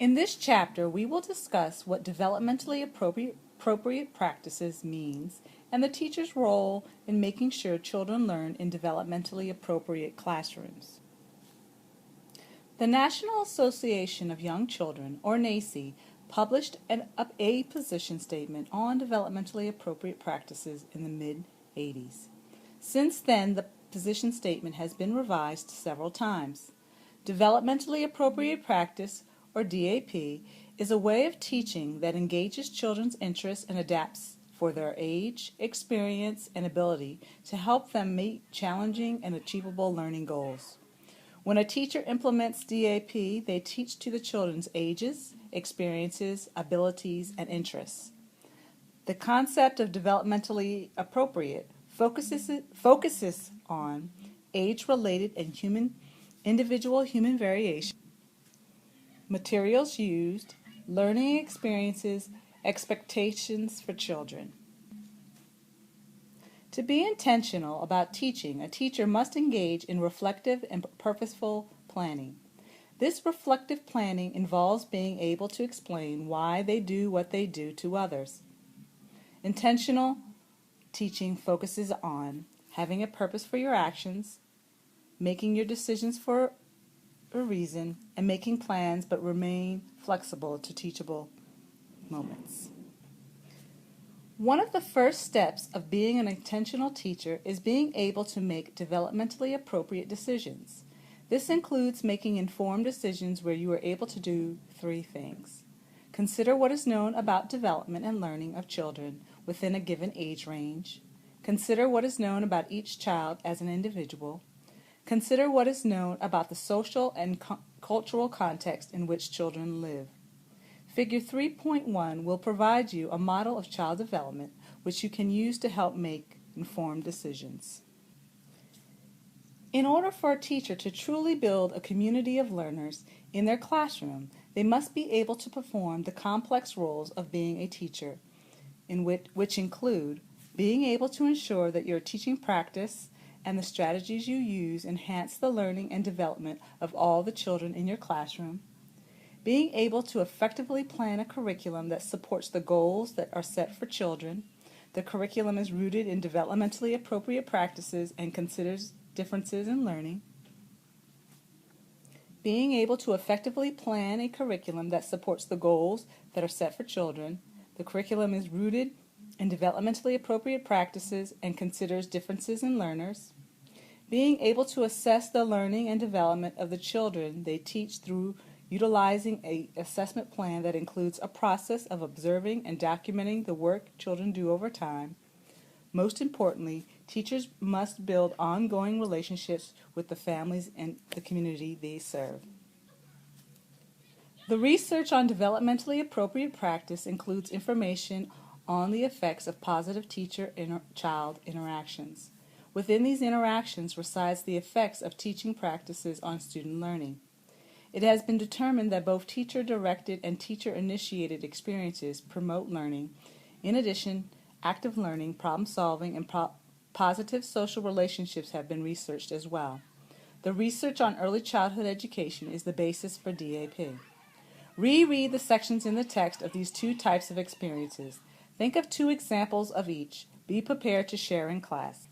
In this chapter, we will discuss what developmentally appropriate practices means and the teacher's role in making sure children learn in developmentally appropriate classrooms. The National Association of Young Children, or NACY, published a position statement on developmentally appropriate practices in the mid-'80s. Since then, the position statement has been revised several times. Developmentally appropriate practice, or DAP, is a way of teaching that engages children's interests and adapts for their age, experience, and ability to help them meet challenging and achievable learning goals. When a teacher implements DAP, they teach to the children's ages, experiences, abilities, and interests. The concept of developmentally appropriate focuses on age-related and individual human variation, materials used, learning experiences, expectations for children. To be intentional about teaching, a teacher must engage in reflective and purposeful planning. This reflective planning involves being able to explain why they do what they do to others. Intentional teaching focuses on having a purpose for your actions, making your decisions for a reason, and making plans but remain flexible to teachable moments. One of the first steps of being an intentional teacher is being able to make developmentally appropriate decisions. This includes making informed decisions where you are able to do three things. Consider what is known about development and learning of children within a given age range. Consider what is known about each child as an individual. Consider what is known about the social and cultural context in which children live. Figure 3.1 will provide you a model of child development which you can use to help make informed decisions. In order for a teacher to truly build a community of learners in their classroom, they must be able to perform the complex roles of being a teacher, which include being able to ensure that your teaching practice and the strategies you use enhance the learning and development of all the children in your classroom, being able to effectively plan a curriculum that supports the goals that are set for children. The curriculum is rooted in developmentally appropriate practices and considers differences in learning. Being able to effectively plan a curriculum that supports the goals that are set for children. The curriculum is rooted in developmentally appropriate practices and considers differences in learners. Being able to assess the learning and development of the children they teach through utilizing an assessment plan that includes a process of observing and documenting the work children do over time. Most importantly, teachers must build ongoing relationships with the families and the community they serve. The research on developmentally appropriate practice includes information on the effects of positive teacher-child interactions. Within these interactions resides the effects of teaching practices on student learning. It has been determined that both teacher-directed and teacher-initiated experiences promote learning. In addition, active learning, problem-solving, and positive social relationships have been researched as well. The research on early childhood education is the basis for DAP. Reread the sections in the text of these two types of experiences. Think of two examples of each. Be prepared to share in class.